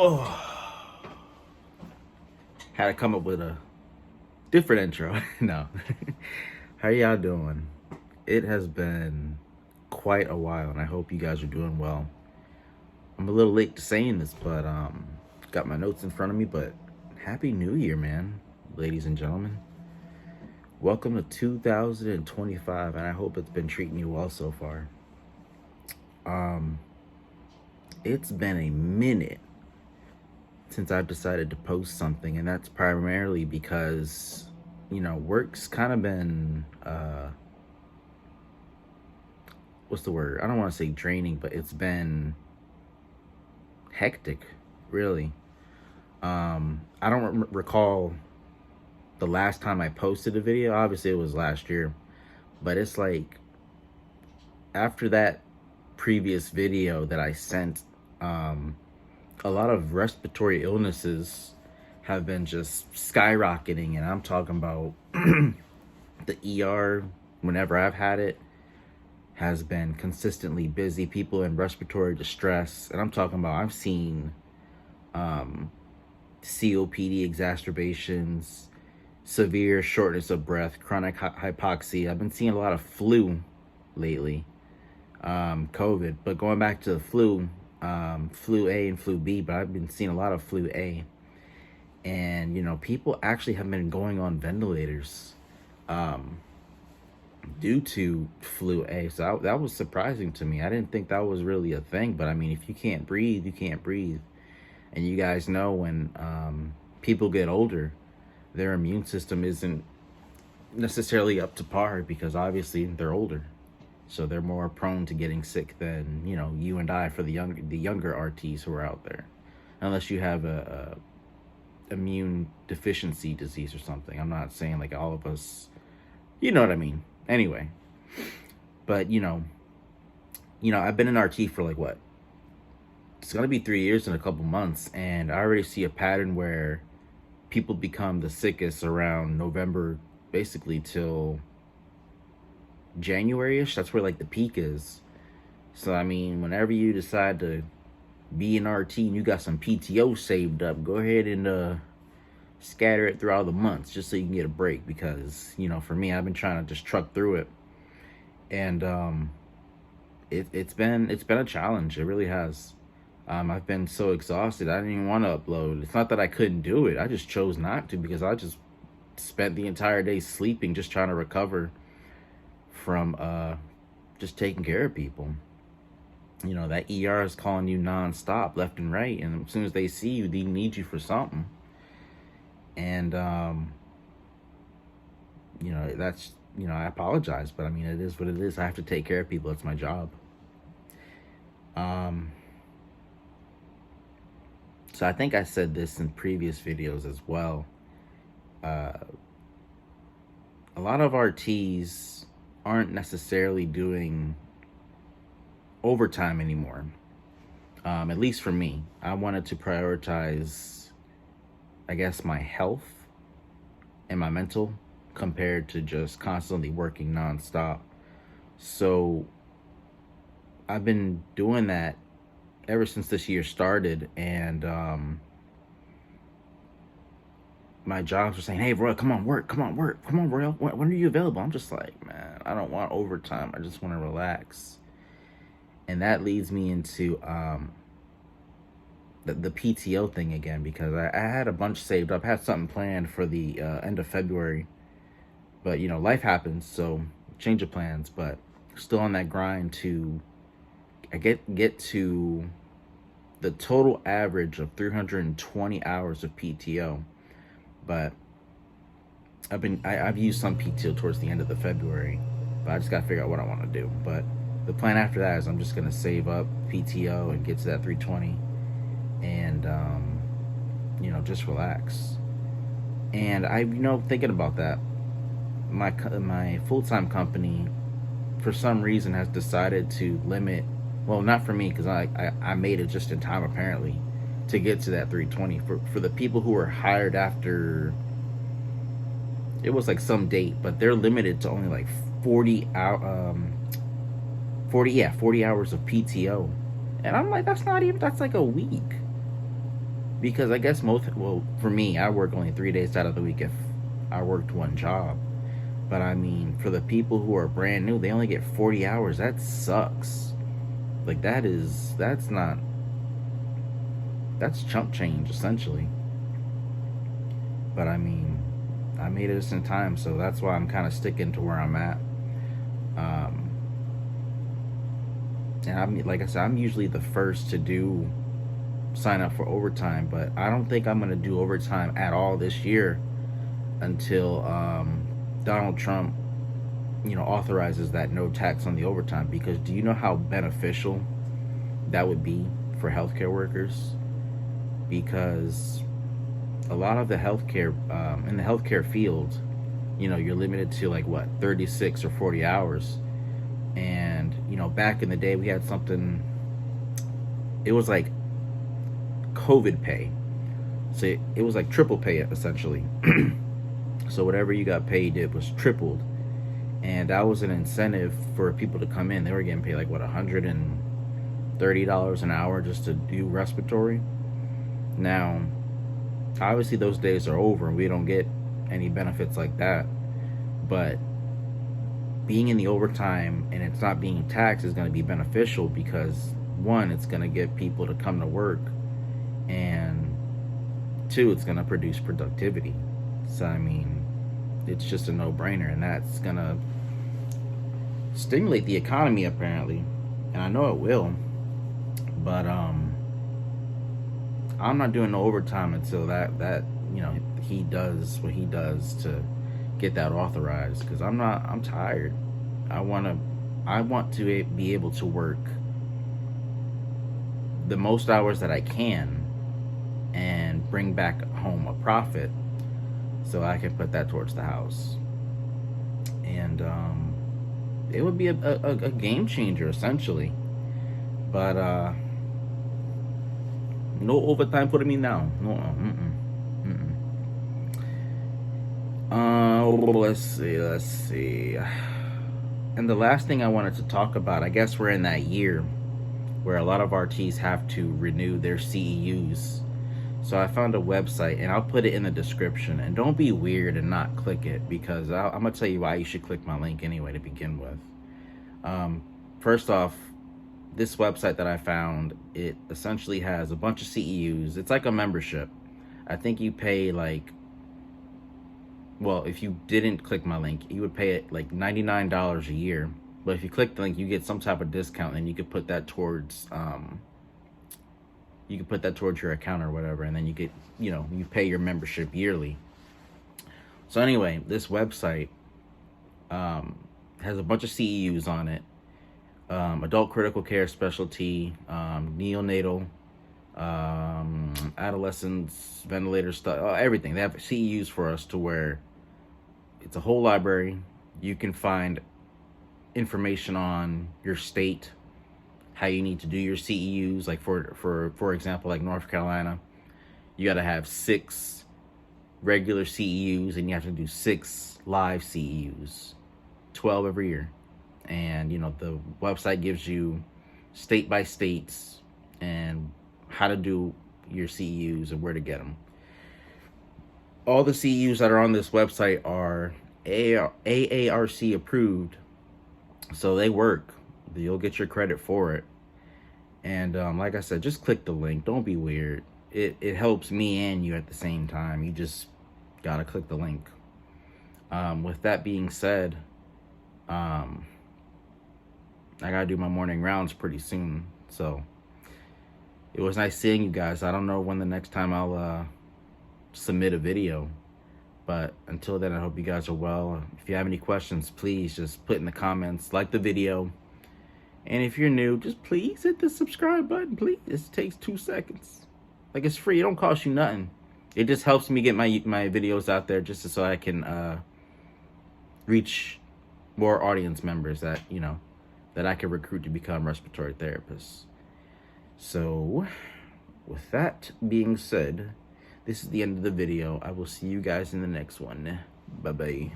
Oh, had to come up with a different intro. No. How y'all doing? It has been quite a while, and I hope you guys are doing well. I'm a little late to saying this, but got my notes in front of me. But Happy New Year, man, ladies and gentlemen. Welcome to 2025, and I hope it's been treating you well so far. Um, it's been a minute since I've decided to post something, and that's primarily because work's kind of been what's the word? I don't want to say draining, but it's been hectic, really. I don't recall the last time I posted a video. Obviously, it was last year, but it's like after that previous video that I sent, a lot of respiratory illnesses have been just skyrocketing, and I'm talking about the ER, whenever I've had it, has been consistently busy. People in respiratory distress, and I'm talking about I've seen COPD exacerbations, severe shortness of breath, chronic hypoxia. I've been seeing a lot of flu lately, COVID. But going back to the flu, flu A and flu B, but I've been seeing a lot of flu A. And, people actually have been going on ventilators due to flu A. So that was surprising to me. I didn't think that was really a thing. But, I mean, if you can't breathe, you can't breathe. And you guys know when people get older, their immune system isn't necessarily up to par because obviously they're older. So they're more prone to getting sick than, you and I, for the younger RTs who are out there. Unless you have a immune deficiency disease or something. I'm not saying like all of us, you know what I mean. Anyway, but I've been in RT for like what? It's gonna be 3 years in a couple months, and I already see a pattern where people become the sickest around November, basically till January-ish. That's where like the peak is. So I mean, whenever you decide to be an RT and you got some PTO saved up, go ahead and scatter it throughout the months just so you can get a break. Because for me, I've been trying to just truck through it, and it's been a challenge. It really has. I've been so exhausted. I didn't even want to upload. It's not that I couldn't do it. I just chose not to because I just spent the entire day sleeping, just trying to recover from just taking care of people. That ER is calling you nonstop, left and right, and as soon as they see you, they need you for something. And that's I apologize, but I mean, it is what it is. I have to take care of people. It's my job. So I think I said this in previous videos as well. A lot of RTs aren't necessarily doing overtime anymore. At least for me, I wanted to prioritize, I guess, my health and my mental compared to just constantly working nonstop. So I've been doing that ever since this year started, and my jobs were saying, "Hey, Royal, come on, work, Royal. When are you available?" I'm just like, man, I don't want overtime. I just want to relax. And that leads me into the PTO thing again, because I had a bunch saved up, had something planned for the end of February, but life happens, so change of plans. But still on that grind to get to the total average of 320 hours of PTO. But I've used some PTO towards the end of the February, but I just gotta figure out what I want to do. But the plan after that is I'm just gonna save up PTO and get to that 320, and just relax. And I thinking about that, my full-time company for some reason has decided to limit. Well, not for me, because I made it just in time, apparently, to get to that 320. For the people who were hired after, it was like some date, but they're limited to only like 40 hours of PTO. And I'm like, that's like a week. Because I guess well, for me, I work only 3 days out of the week if I worked one job. But I mean, for the people who are brand new, they only get 40 hours. That sucks. Like, that's not, that's chump change, essentially. But I mean, I made it in time, so that's why I'm kind of sticking to where I'm at. Um, and I'm, like I said, I'm usually the first to sign up for overtime, but I don't think I'm gonna do overtime at all this year until Donald Trump, authorizes that no tax on the overtime. Because do you know how beneficial that would be for healthcare workers? Because a lot of the healthcare in the healthcare field, you're limited to like what, 36 or 40 hours. And back in the day, we had something. It was like COVID pay, so it was like triple pay essentially. So whatever you got paid, it was tripled, and that was an incentive for people to come in. They were getting paid like what, $130 an hour just to do respiratory. Now, obviously those days are over and we don't get any benefits like that, but being in the overtime and it's not being taxed is going to be beneficial, because one, it's going to get people to come to work, and two, it's going to produce productivity. So I mean, it's just a no-brainer, and that's going to stimulate the economy apparently, and I know it will. But I'm not doing no overtime until that he does what he does to get that authorized, because I'm tired. I want to be able to work the most hours that I can and bring back home a profit, so I can put that towards the house. And it would be a game changer essentially. But no overtime for me now. No. Let's see. And the last thing I wanted to talk about, I guess we're in that year where a lot of RTs have to renew their CEUs. So I found a website, and I'll put it in the description. And don't be weird and not click it, because I'm going to tell you why you should click my link anyway to begin with. First off, this website that I found, it essentially has a bunch of CEUs. It's like a membership. I think you pay like, well, if you didn't click my link, you would pay it like $99 a year. But if you click the link, you get some type of discount, and you could put that towards your account or whatever, and then you get, you pay your membership yearly. So anyway, this website has a bunch of CEUs on it. Adult critical care specialty, neonatal, adolescents, ventilator stuff, everything. They have CEUs for us to where it's a whole library. You can find information on your state, how you need to do your CEUs. Like for example, like North Carolina, you got to have 6 regular CEUs, and you have to do 6 live CEUs, 12 every year. And the website gives you state by states and how to do your CEUs and where to get them. All the CEUs that are on this website are AARC approved, so they work. You'll get your credit for it. And like I said, just click the link. Don't be weird. It helps me and you at the same time. You just gotta click the link. With that being said, I gotta do my morning rounds pretty soon. So it was nice seeing you guys. I don't know when the next time I'll submit a video, but until then, I hope you guys are well. If you have any questions, please just put in the comments, like the video. And if you're new, just please hit the subscribe button, please. It takes 2 seconds. Like, it's free. It don't cost you nothing. It just helps me get my videos out there, just so I can reach more audience members that that I can recruit to become respiratory therapists. So with that being said, this is the end of the video. I will see you guys in the next one. Bye bye.